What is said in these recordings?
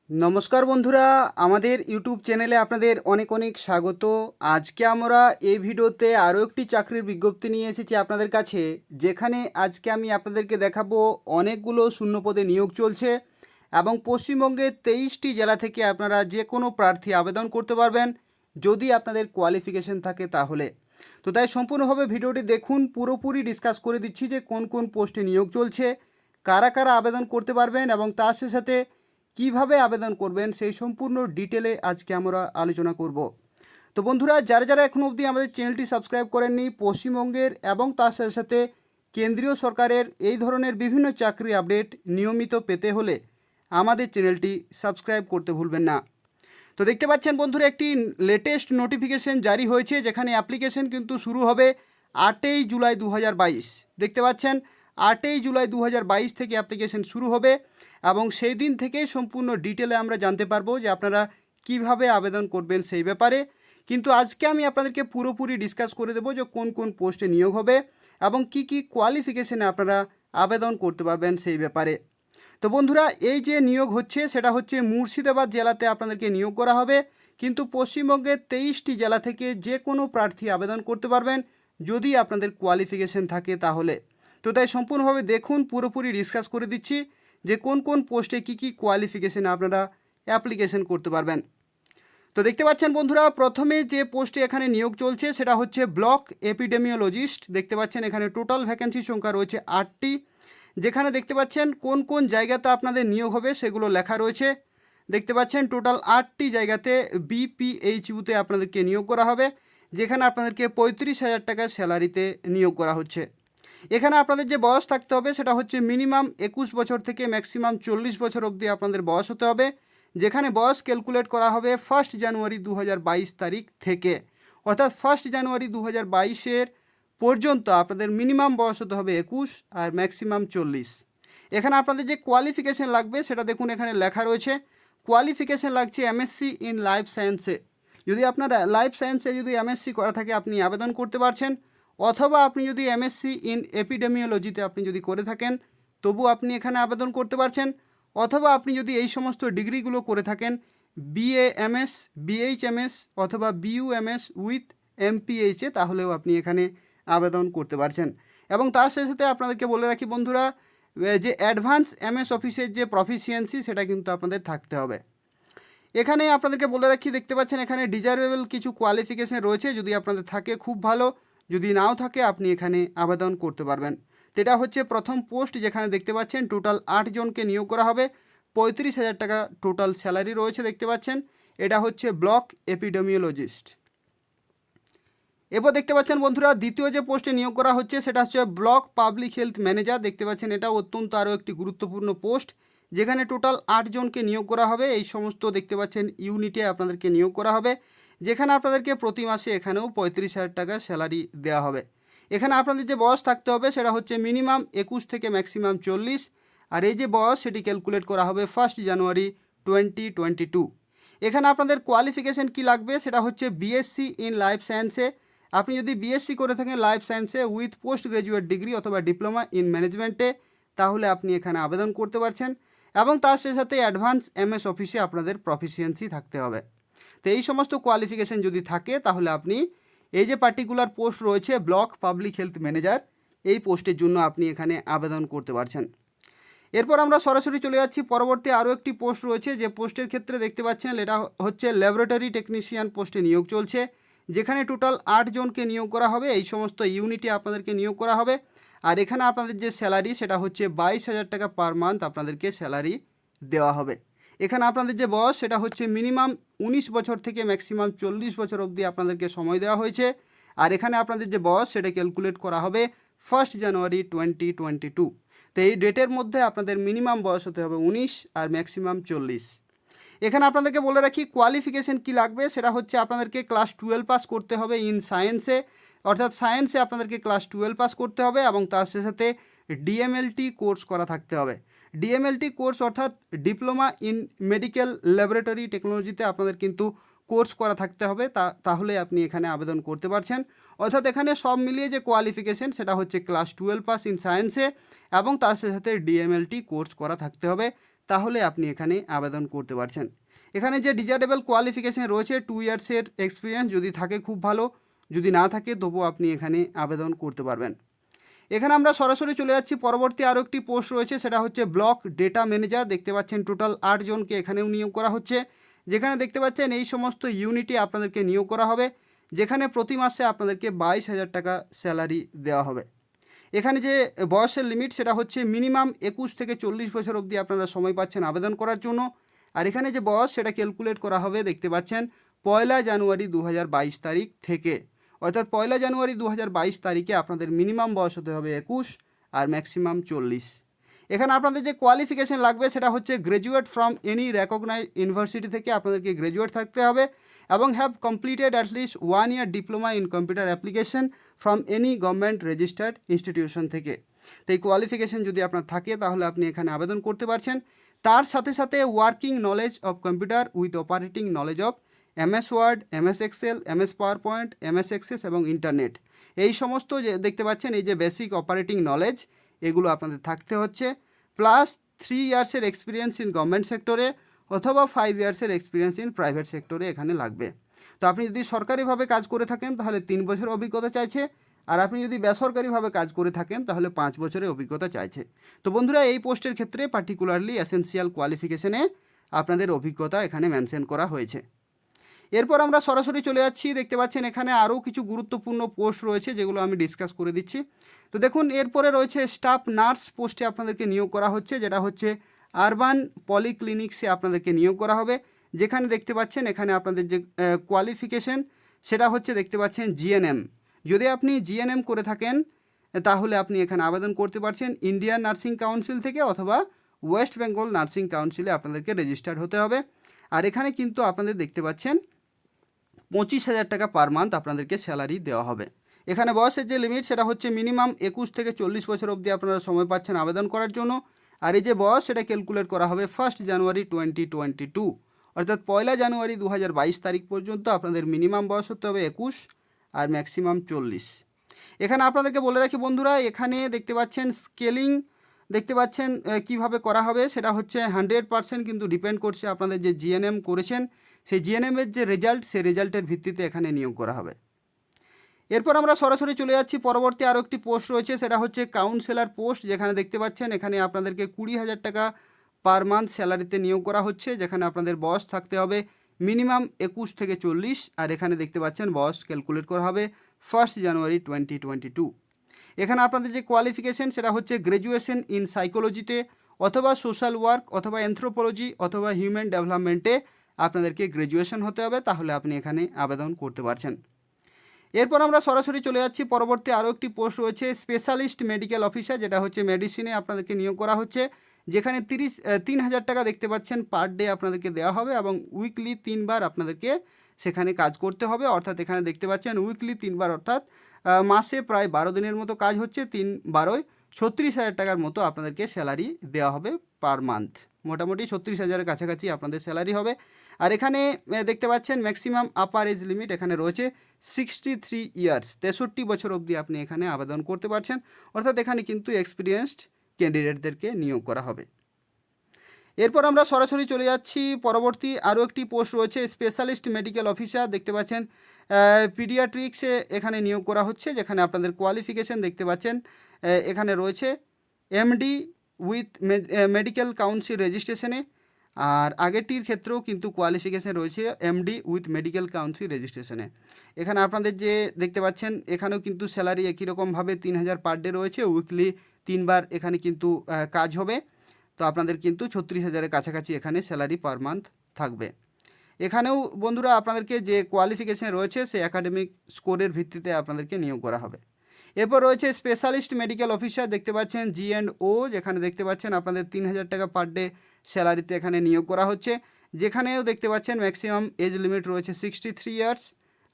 নমস্কার বন্ধুরা, আমাদের ইউটিউব চ্যানেলে আপনাদের অনেক অনেক স্বাগত। আজকে আমরা এই ভিডিওতে আরও একটি চাকরির বিজ্ঞপ্তি নিয়ে এসেছি আপনাদের কাছে, যেখানে আজকে আমি আপনাদেরকে দেখাবো অনেকগুলো শূন্যপদে নিয়োগ চলছে এবং পশ্চিমবঙ্গের 23টি জেলা থেকে আপনারা যে কোনো প্রার্থী আবেদন করতে পারবেন যদি আপনাদের কোয়ালিফিকেশন থাকে তাহলে। তো তাই সম্পূর্ণভাবে ভিডিওটি দেখুন, পুরোপুরি ডিসকাস করে দিচ্ছি যে কোন কোন পোস্টে নিয়োগ চলছে, কারা কারা আবেদন করতে পারবেন এবং তার সাথে কিভাবে আবেদন করবেন সেই সম্পূর্ণ ডিটেলে আজকে আমরা আলোচনা করব। তো বন্ধুরা, যারা যারা এখনও অবধি আমাদের চ্যানেলটি সাবস্ক্রাইব করেননি, পশ্চিমবঙ্গের এবং তার সাথে কেন্দ্রীয় সরকারের এই ধরনের বিভিন্ন চাকরি আপডেট নিয়মিত পেতে হলে আমাদের চ্যানেলটি সাবস্ক্রাইব করতে ভুলবেন না। তো দেখতে পাচ্ছেন বন্ধুরা, একটি লেটেস্ট নোটিফিকেশন জারি হয়েছে, যেখানে অ্যাপ্লিকেশন কিন্তু শুরু হবে 8ই জুলাই 2022। দেখতে পাচ্ছেন 8ই জুলাই 2022 থেকে অ্যাপ্লিকেশন শুরু হবে এবং সেই দিন থেকেই সম্পূর্ণ ডিটেলে আমরা জানতে পারবো যে আপনারা কিভাবে আবেদন করবেন সেই ব্যাপারে। কিন্তু আজকে আমি আপনাদেরকে পুরোপুরি ডিসকাস করে দেবো যে কোন কোন পোস্টে নিয়োগ হবে এবং কি কি কোয়ালিফিকেশনে আপনারা আবেদন করতে পারবেন সেই ব্যাপারে। তো বন্ধুরা, এই যে নিয়োগ হচ্ছে সেটা হচ্ছে মুর্শিদাবাদ জেলাতে আপনাদেরকে নিয়োগ করা হবে, কিন্তু পশ্চিমবঙ্গের 23টি জেলা থেকে যে কোনো প্রার্থী আবেদন করতে পারবেন যদি আপনাদের কোয়ালিফিকেশন থাকে তাহলে। তো তাই সম্পূর্ণভাবে দেখুন, পুরোপুরি ডিসকাস করে দিচ্ছি যে কোন কোন পোস্টে কি কি কোয়ালিফিকেশনে আপনারা অ্যাপ্লিকেশন করতে পারবেন। তো দেখতে পাচ্ছেন বন্ধুরা, প্রথমে যে পোস্টে এখানে নিয়োগ চলছে সেটা হচ্ছে ব্লক এপিডেমিওলজিস্ট। দেখতে পাচ্ছেন এখানে টোটাল ভ্যাকেন্সির সংখ্যা রয়েছে 8টি, যেখানে দেখতে পাচ্ছেন কোন কোন জায়গাতে আপনাদের নিয়োগ হবে সেগুলো লেখা রয়েছে। দেখতে পাচ্ছেন টোটাল 8টি জায়গাতে বিপিএইচইউতে আপনাদেরকে নিয়োগ করা হবে, যেখানে আপনাদেরকে 35,000 টাকা স্যালারিতে নিয়োগ করা হচ্ছে। এখানে আপনাদের যে বয়স থাকতে হবে সেটা হচ্ছে মিনিমাম 21 বছর থেকে ম্যাক্সিমাম 40 বছর অবধি আপনাদের বয়স হতে হবে, যেখানে বয়স ক্যালকুলেট করা হবে 1 জানুয়ারি 2022 তারিখ থেকে। অর্থাৎ 1 জানুয়ারি 2022 পর্যন্ত আপনাদের মিনিমাম বয়স হতে হবে 21 আর ম্যাক্সিমাম 40। এখানে আপনাদের যে কোয়ালিফিকেশান লাগবে সেটা দেখুন এখানে লেখা রয়েছে। কোয়ালিফিকেশান লাগছে এমএসসি ইন লাইফ সায়েন্সে। যদি আপনার লাইফ সায়েন্সে যদি এমএসসি করা থাকে আপনি আবেদন করতে পারছেন, অথবা আপনি যদি এমএসসি ইন এপিডেমিওলজিতে আপনি যদি করে থাকেন তবু আপনি এখানে আবেদন করতে পারছেন, অথবা আপনি যদি এই সমস্ত ডিগ্রিগুলো করে থাকেন বিএএমএস, বিএইচএমএস অথবা বিইউএমএস উইথ এমপিএইচে, তাহলেও আপনি এখানে আবেদন করতে পারছেন। এবং তার সাথে আপনাদেরকে বলে রাখি বন্ধুরা, যে অ্যাডভান্স এমএস অফিসের যে প্রফিসিয়েন্সি সেটা কিন্তু আপনাদের থাকতে হবে। এখানে আপনাদেরকে বলে রাখি, দেখতে পাচ্ছেন এখানে ডিজারেবল কিছু কোয়ালিফিকেশান রয়েছে, যদি আপনাদের থাকে খুব ভালো, যদি নাও থাকে আপনি এখানে আবেদন করতে পারবেন। তো এটা হচ্ছে প্রথম পোস্ট, যেখানে দেখতে পাচ্ছেন টোটাল 8 জনকে নিয়োগ করা হবে, 35,000 টাকা টোটাল স্যালারি রয়েছে। দেখতে পাচ্ছেন এটা হচ্ছে ব্লক এপিডেমিওলজিস্ট। এরপর দেখতে পাচ্ছেন বন্ধুরা, দ্বিতীয় যে পোস্টে নিয়োগ করা হচ্ছে সেটা হচ্ছে ব্লক পাবলিক হেলথ ম্যানেজার। দেখতে পাচ্ছেন এটা অত্যন্ত আরও একটি গুরুত্বপূর্ণ পোস্ট, যেখানে টোটাল 8 জনকে নিয়োগ করা হবে। এই সমস্ত দেখতে পাচ্ছেন ইউনিটে আপনাদেরকে নিয়োগ করা হবে, যেখানে আপনাদেরকে প্রতি মাসে এখানেও 35,000 টাকা স্যালারি দেওয়া হবে। এখানে আপনাদের যে বয়স থাকতে হবে সেটা হচ্ছে মিনিমাম 21 থেকে ম্যাক্সিমাম 40, আর এই যে বয়স সেটি ক্যালকুলেট করা হবে 1 জানুয়ারি 2022। এখানে আপনাদের কোয়ালিফিকেশান কি লাগবে সেটা হচ্ছে বিএসসি ইন লাইফ সায়েন্সে। আপনি যদি বিএসসি করে থাকেন লাইফ সায়েন্সে উইথ পোস্ট গ্রাজুয়েট ডিগ্রি অথবা ডিপ্লোমা ইন ম্যানেজমেন্টে, তাহলে আপনি এখানে আবেদন করতে পারছেন। এবং তার সাথে অ্যাডভান্স এমএস অফিসে আপনাদের প্রফিসিয়েন্সি থাকতে হবে। তো এই সমস্ত কোয়ালিফিকেশান যদি থাকে তাহলে আপনি এই যে পার্টিকুলার পোস্ট রয়েছে ব্লক পাবলিক হেলথ ম্যানেজার, এই পোস্টের জন্য আপনি এখানে আবেদন করতে পারছেন। এরপর আমরা সরাসরি চলে যাচ্ছি পরবর্তী আরও একটি পোস্ট রয়েছে, যে পোস্টের ক্ষেত্রে দেখতে পাচ্ছেন এটা হচ্ছে ল্যাবরেটরি টেকনিশিয়ান পোস্টে নিয়োগ চলছে, যেখানে টোটাল 8 জনকে নিয়োগ করা হবে। এই সমস্ত ইউনিটে আপনাদেরকে নিয়োগ করা হবে, আর এখানে আপনাদের যে স্যালারি সেটা হচ্ছে 22,000 টাকা পার মান্থ আপনাদেরকে স্যালারি দেওয়া হবে। এখানে আপনাদের যে বয়স সেটা হচ্ছে মিনিমাম 19 বছর থেকে ম্যাক্সিমাম 40 বছর অবধি আপনাদেরকে সময় দেওয়া হয়েছে, আর এখানে আপনাদের যে বয়স সেটা ক্যালকুলেট করা হবে 1 জানুয়ারি 2022। তো এই ডেটের মধ্যে আপনাদের মিনিমাম বয়স হতে হবে 19 আর ম্যাক্সিমাম 40। এখানে আপনাদেরকে বলে রাখি কোয়ালিফিকেশান কি লাগবে সেটা হচ্ছে আপনাদেরকে ক্লাস 12 পাস করতে হবে ইন সায়েন্সে, অর্থাৎ সায়েন্সে আপনাদেরকে ক্লাস 12 পাস করতে হবে এবং তার সাথে ডিএমএলটি কোর্স করা থাকতে হবে। ডিএমএলটি কোর্স অর্থাৎ ডিপ্লোমা ইন মেডিকেল ল্যাবরেটরি টেকনোলজিতে আপনাদের কিন্তু কোর্স করা থাকতে হবে, তাহলে আপনি এখানে আবেদন করতে পারছেন। অর্থাৎ এখানে সব মিলিয়ে যে কোয়ালিফিকেশান সেটা হচ্ছে ক্লাস 12 পাস ইন সায়েন্সে এবং তার সাথে ডিএমএলটি কোর্স করা থাকতে হবে, তাহলে আপনি এখানে আবেদন করতে পারছেন। এখানে যে ডিজারেবল কোয়ালিফিকেশান রয়েছে 2 ইয়ার্সের এক্সপিরিয়েন্স যদি থাকে খুব ভালো, যদি না থাকে তবুও আপনি এখানে আবেদন করতে পারবেন। এখানে আমরা সরাসরি চলে যাচ্ছি পরবর্তী আরও একটি পোস্ট রয়েছে, সেটা হচ্ছে ব্লক ডেটা ম্যানেজার। দেখতে পাচ্ছেন টোটাল 8 জনকে এখানেও নিয়োগ করা হচ্ছে, যেখানে দেখতে পাচ্ছেন এই সমস্ত ইউনিটে আপনাদেরকে নিয়োগ করা হবে, যেখানে প্রতি মাসে আপনাদেরকে 22,000 টাকা স্যালারি দেওয়া হবে। এখানে যে বয়সের লিমিট সেটা হচ্ছে মিনিমাম 21 থেকে 40 বছর অবধি আপনারা সময় পাচ্ছেন আবেদন করার জন্য। আর এখানে যে বয়স সেটা ক্যালকুলেট করা হবে, দেখতে পাচ্ছেন 1 জানুয়ারি 2022 তারিখ থেকে, অর্থাৎ 1 জানুয়ারি 2022 তারিখে আপনাদের মিনিমাম বয়স হতে হবে 21 আর ম্যাক্সিমাম 40। এখানে আপনাদের যে কোয়ালিফিকেশান লাগবে সেটা হচ্ছে graduate from any recognized university থেকে আপনাদেরকে গ্র্যাজুয়েট থাকতে হবে এবং have completed at least 1 year diploma in computer application from any government registered institution থেকে। তো এই কোয়ালিফিকেশান যদি আপনার থাকে তাহলে আপনি এখানে আবেদন করতে পারছেন। তার সাথে সাথে working knowledge of computer with operating knowledge of MS word, MS excel, MS power point, MS access এবং ইন্টারনেট, এই সমস্ত যে দেখতে পাচ্ছেন এই যে বেসিক অপারেটিং নলেজ এগুলো আপনাদের থাকতে হচ্ছে, প্লাস 3 ইয়ার্সের এক্সপিরিয়েন্স ইন গভর্নমেন্ট সেক্টরে অথবা 5 ইয়ার্সের এক্সপিরিয়েন্স ইন প্রাইভেট সেক্টরে এখানে লাগবে। তো আপনি যদি সরকারিভাবে কাজ করে থাকেন তাহলে 3 বছরের অভিজ্ঞতা চাইছে, আর আপনি যদি বেসরকারিভাবে কাজ করে থাকেন তাহলে 5 বছরের অভিজ্ঞতা চাইছে। তো বন্ধুরা, এই পোস্টের ক্ষেত্রে পার্টিকুলারলি এসেনশিয়াল কোয়ালিফিকেশনে আপনাদের অভিজ্ঞতা এখানে মেনশন করা হয়েছে। এরপর আমরা সরাসরি চলে যাচ্ছি, দেখতে পাচ্ছেন এখানে আরও কিছু গুরুত্বপূর্ণ পোস্ট রয়েছে যেগুলো আমি ডিসকাস করে দিচ্ছি। তো দেখুন, এরপরে রয়েছে স্টাফ নার্স পোস্টে আপনাদেরকে নিয়োগ করা হচ্ছে, যেটা হচ্ছে আরবান পলিক্লিনিক্সে আপনাদেরকে নিয়োগ করা হবে, যেখানে দেখতে পাচ্ছেন এখানে আপনাদের যে কোয়ালিফিকেশন সেটা হচ্ছে দেখতে পাচ্ছেন GNM। যদি আপনি GNM করে থাকেন তাহলে আপনি এখানে আবেদন করতে পারছেন ইন্ডিয়ান নার্সিং কাউন্সিল থেকে অথবা ওয়েস্ট বেঙ্গল নার্সিং কাউন্সিলে আপনাদেরকে রেজিস্টার্ড হতে হবে। আর এখানে কিন্তু আপনাদের দেখতে পাচ্ছেন 25,000 টাকা পার মান্থ আপনাদেরকে স্যালারি দেওয়া হবে। এখানে বয়সের যে লিমিট সেটা হচ্ছে মিনিমাম 21 থেকে 40 বছর অবধি আপনারা সময় পাচ্ছেন আবেদন করার জন্য। আর এই যে বয়স সেটা ক্যালকুলেট করা হবে 1 জানুয়ারি 2022, অর্থাৎ 1 জানুয়ারি 2022 তারিখ পর্যন্ত আপনাদের মিনিমাম বয়স হতে হবে 21 আর ম্যাক্সিমাম 40। এখানে আপনাদেরকে বলে রাখি বন্ধুরা, এখানে দেখতে পাচ্ছেন স্কেলিং দেখতে পাচ্ছেন কিভাবে করা হবে, সেটা হচ্ছে 100% কিন্তু ডিপেন্ড করছে আপনাদের যে GNM করেছেন সেই GNM-এর যে রেজাল্ট, সেই রেজাল্টের ভিত্তিতে এখানে নিয়োগ করা হবে। এরপর আমরা সরাসরি চলে যাচ্ছি পরবর্তী আরও একটি পোস্ট রয়েছে, সেটা হচ্ছে কাউন্সেলর পোস্ট, যেখানে দেখতে পাচ্ছেন এখানে আপনাদেরকে 20,000 টাকা পার মান্থ স্যালারিতে নিয়োগ করা হচ্ছে, যেখানে আপনাদের বয়স থাকতে হবে মিনিমাম 21 থেকে 40। আর এখানে দেখতে পাচ্ছেন বয়স ক্যালকুলেট করা হবে 1 জানুয়ারি 2022। এখানে আপনাদের যে কোয়ালিফিকেশন সেটা হচ্ছে গ্র্যাজুয়েশন ইন সাইকোলজিতে অথবা সোশ্যাল ওয়ার্ক অথবা অ্যানথ্রোপোলজি অথবা হিউম্যান ডেভেলপমেন্টে আপনাদেরকে গ্র্যাজুয়েশন হতে হবে, তাহলে আপনি এখানে আবেদন করতে পারছেন। এরপর আমরা সরাসরি চলে যাচ্ছি পরবর্তী আরও একটি পোস্ট রয়েছে স্পেশালিস্ট মেডিকেল অফিসার, যেটা হচ্ছে মেডিসিনে আপনাদেরকে নিয়োগ করা হচ্ছে, যেখানে 3,000 টাকা দেখতে পাচ্ছেন পার ডে আপনাদেরকে দেওয়া হবে এবং উইকলি 3 বার আপনাদেরকে সেখানে কাজ করতে হবে। অর্থাৎ এখানে দেখতে পাচ্ছেন উইকলি 3 বার, অর্থাৎ মাসে প্রায় 12 দিনের মতো কাজ হচ্ছে, 3 12 36,000 টাকার মতো আপনাদেরকে স্যালারি দেওয়া হবে পার মান্থ। মোটামুটি 36,000-এর কাছাকাছি আপনাদের স্যালারি হবে। আর এখানে দেখতে পাচ্ছেন ম্যাক্সিমাম আপার এজ লিমিট এখানে রয়েছে 63 ইয়ার্স, 63 বছর অবধি আপনি এখানে আবেদন করতে পারছেন। অর্থাৎ এখানে কিন্তু এক্সপিরিয়েন্সড ক্যান্ডিডেটদেরকে নিয়োগ করা হবে। এরপর আমরা সরাসরি চলে যাচ্ছি পরবর্তী আরও একটি পোস্ট রয়েছে স্পেশালিস্ট মেডিকেল অফিসার, দেখতে পাচ্ছেন পিডিয়াট্রিক্সে এখানে নিয়োগ করা হচ্ছে, যেখানে আপনাদের কোয়ালিফিকেশন দেখতে পাচ্ছেন এখানে রয়েছে MD উইথ মেডিকেল কাউন্সিল রেজিস্ট্রেশনে। আর আগেরটির ক্ষেত্রেও কিন্তু কোয়ালিফিকেশান রয়েছে MD উইথ মেডিকেল কাউন্সিল রেজিস্ট্রেশনে। এখানে আপনাদের যে দেখতে পাচ্ছেন এখানেও কিন্তু স্যালারি একই রকমভাবে 3,000 পার ডে রয়েছে, উইকলি 3 বার এখানে কিন্তু কাজ হবে। তো আপনাদের কিন্তু 36,000-এর কাছাকাছি এখানে স্যালারি পার মান্থ থাকবে। এখানেও বন্ধুরা আপনাদেরকে যে কোয়ালিফিকেশান রয়েছে সেই একাডেমিক স্কোরের ভিত্তিতে আপনাদেরকে নিয়োগ করা হবে। এরপর রয়েছে স্পেশালিস্ট মেডিকেল অফিসার, দেখতে পাচ্ছেন G&O, যেখানে দেখতে পাচ্ছেন আপনাদের 3,000 টাকা পার ডে স্যালারিতে এখানে নিয়োগ করা হচ্ছে, যেখানেও দেখতে পাচ্ছেন ম্যাক্সিমাম এজ লিমিট রয়েছে 63 ইয়ার্স।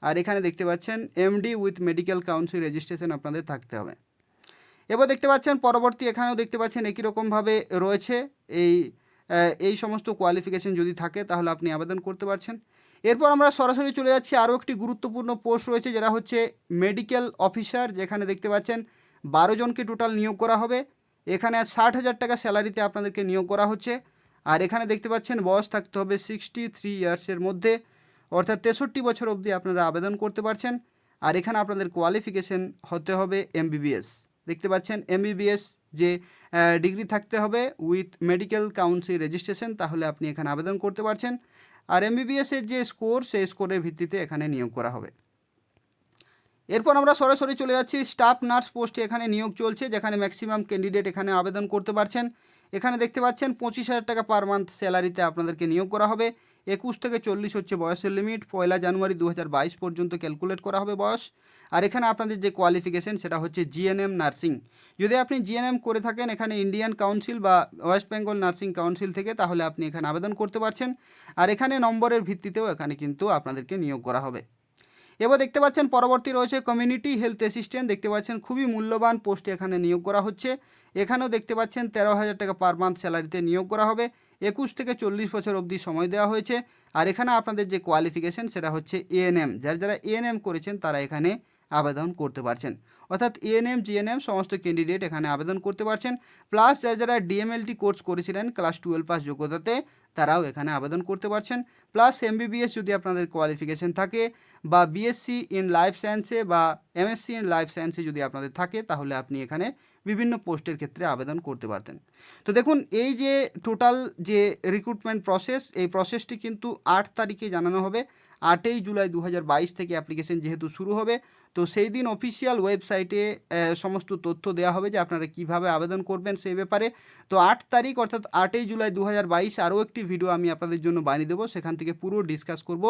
আর এখানে দেখতে পাচ্ছেন MD with medical council registration আপনাদের থাকতে হবে। এবার দেখতে পাচ্ছেন পরবর্তী এখানেও দেখতে পাচ্ছেন একই রকমভাবে রয়েছে এই সমস্ত কোয়ালিফিকেশন যদি থাকে তাহলে আপনি আবেদন করতে পারছেন। এরপর আমরা সরাসরি চলে যাচ্ছি আরও একটি গুরুত্বপূর্ণ পোস্ট রয়েছে, যেটা হচ্ছে মেডিকেল অফিসার, যেখানে দেখতে পাচ্ছেন 12 জনকে টোটাল নিয়োগ করা হবে। এখানে 60,000 টাকা স্যালারিতে আপনাদেরকে নিয়োগ করা হচ্ছে। আর এখানে দেখতে পাচ্ছেন বয়স থাকতে হবে 63 ইয়ার্সের মধ্যে, অর্থাৎ 63 বছর অবধি আপনারা আবেদন করতে পারছেন। আর এখানে আপনাদের কোয়ালিফিকেশন হতে হবে এমবিবিএস। দেখতে পাচ্ছেন এমবিবিএস যে ডিগ্রি থাকতে হবে উইথ মেডিকেল কাউন্সিল রেজিস্ট্রেশন, তাহলে আপনি এখানে আবেদন করতে পারছেন। আর এমবিবিএসের যে স্কোর, সেই স্কোরের ভিত্তিতে এখানে নিয়োগ করা হবে। এরপর আমরা সরাসরি চলে যাচ্ছি স্টাফ নার্স পোস্টে এখানে নিয়োগ চলছে, যেখানে ম্যাক্সিমাম ক্যান্ডিডেট এখানে আবেদন করতে পারছেন। এখানে দেখতে পাচ্ছেন 25,000 টাকা পার মান্থ স্যালারিতে আপনাদেরকে নিয়োগ করা হবে। 21 থেকে 40 হচ্ছে বয়সের লিমিট। 1 জানুয়ারি 2022 পর্যন্ত ক্যালকুলেট করা হবে বয়স। আর এখানে আপনাদের যে কোয়ালিফিকেশন সেটা হচ্ছে জিএনএম নার্সিং। যদি আপনি জিএনএম করে থাকেন এখানে ইন্ডিয়ান কাউন্সিল বা ওয়েস্ট বেঙ্গল নার্সিং কাউন্সিল থেকে, তাহলে আপনি এখানে আবেদন করতে পারছেন। আর এখানে নম্বরের ভিত্তিতেও এখানে কিন্তু আপনাদেরকে নিয়োগ করা হবে। এবার দেখতে পাচ্ছেন পরবর্তী রয়েছে কমিউনিটি হেলথ অ্যাসিস্ট্যান্ট। দেখতে পাচ্ছেন খুবই মূল্যবান পোস্টে এখানে নিয়োগ করা হচ্ছে। এখানেও দেখতে পাচ্ছেন 13,000 টাকা পার মান্থ স্যালারিতে নিয়োগ করা হবে। 21 থেকে 40 বছর অবধি সময় দেওয়া হয়েছে। আর এখানে আপনাদের যে কোয়ালিফিকেশন সেটা হচ্ছে এএনএম। যারা এএনএম করেছেন তারা এখানে আবেদন করতে পারছেন, অর্থাৎ এএনএম জিএনএম সমস্ত ক্যান্ডিডেট এখানে আবেদন করতে পারছেন। প্লাস যারা ডিএমএলটি কোর্স করেছিলেন ক্লাস 12 পাস যোগ্যতাতে, তারাও এখানে আবেদন করতে পারছেন। প্লাস এমবিবিএস যদি আপনাদের কোয়ালিফিকেশন থাকে, বা বিএসসি ইন লাইফ সায়েন্সে বা এমএসসি ইন লাইফ সায়েন্সে যদি আপনাদের থাকে, তাহলে আপনি এখানে বিভিন্ন পোস্টের ক্ষেত্রে আবেদন করতে পারতেন। তো দেখুন এই যে টোটাল যে রিক্রুটমেন্ট প্রসেস, এই প্রসেসটি কিন্তু 8 তারিখে জানানো হবে। 8ই জুলাই 2022 থেকে অ্যাপ্লিকেশন যেহেতু শুরু হবে, তো সেই দিন অফিসিয়াল ওয়েবসাইটে সমস্ত তথ্য দেওয়া হবে যে আপনারা কিভাবে আবেদন করবেন সেই ব্যাপারে। তো 8 তারিখ অর্থাৎ 8ই জুলাই 2022 আরও একটি ভিডিও আমি আপনাদের জন্য বানিয়ে দেবো, সেখান থেকে পুরো ডিসকাস করব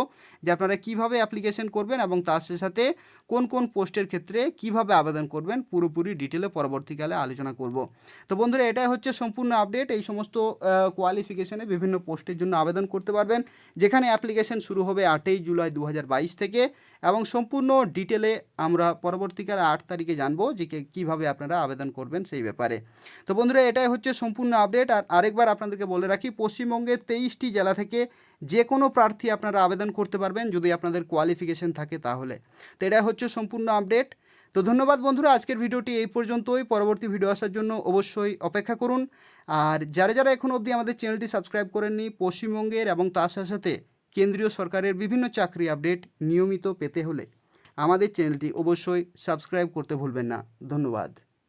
যে আপনারা কিভাবে অ্যাপ্লিকেশন করবেন এবং তার সাথে কোন কোন পোস্টের ক্ষেত্রে কিভাবে আবেদন করবেন, পুরোপুরি ডিটেলে পরবর্তীকালে আলোচনা করব। তো বন্ধুরা, এটাই হচ্ছে সম্পূর্ণ আপডেট। এই সমস্ত কোয়ালিফিকেশনে বিভিন্ন পোস্টের জন্য আবেদন করতে পারবেন, যেখানে অ্যাপ্লিকেশন শুরু হবে 8ই জুলাই 2022 থেকে, এবং সম্পূর্ণ ডিটেলে আমরা পরবর্তীকালে 8 তারিখে জানবো যে কীভাবে আপনারা আবেদন করবেন সেই ব্যাপারে। তো বন্ধুরা, এটাই হচ্ছে সম্পূর্ণ আপডেট। আর আরেকবার আপনাদেরকে বলে রাখি, পশ্চিমবঙ্গের 23টি জেলা থেকে যে কোনো প্রার্থী আপনারা আবেদন করতে পারবেন যদি আপনাদের কোয়ালিফিকেশন থাকে তাহলে। তো এটাই হচ্ছে সম্পূর্ণ আপডেট। তো ধন্যবাদ বন্ধুরা, আজকের ভিডিওটি এই পর্যন্তই। পরবর্তী ভিডিও আসার জন্য অবশ্যই অপেক্ষা করুন। আর যারা এখনও অবধি আমাদের চ্যানেলটি সাবস্ক্রাইব করেননি, পশ্চিমবঙ্গের এবং তার সাথে কেন্দ্রীয় সরকারের বিভিন্ন চাকরি আপডেট নিয়মিত পেতে হলে আমাদের চ্যানেলটি অবশ্যই সাবস্ক্রাইব করতে ভুলবেন না। ধন্যবাদ।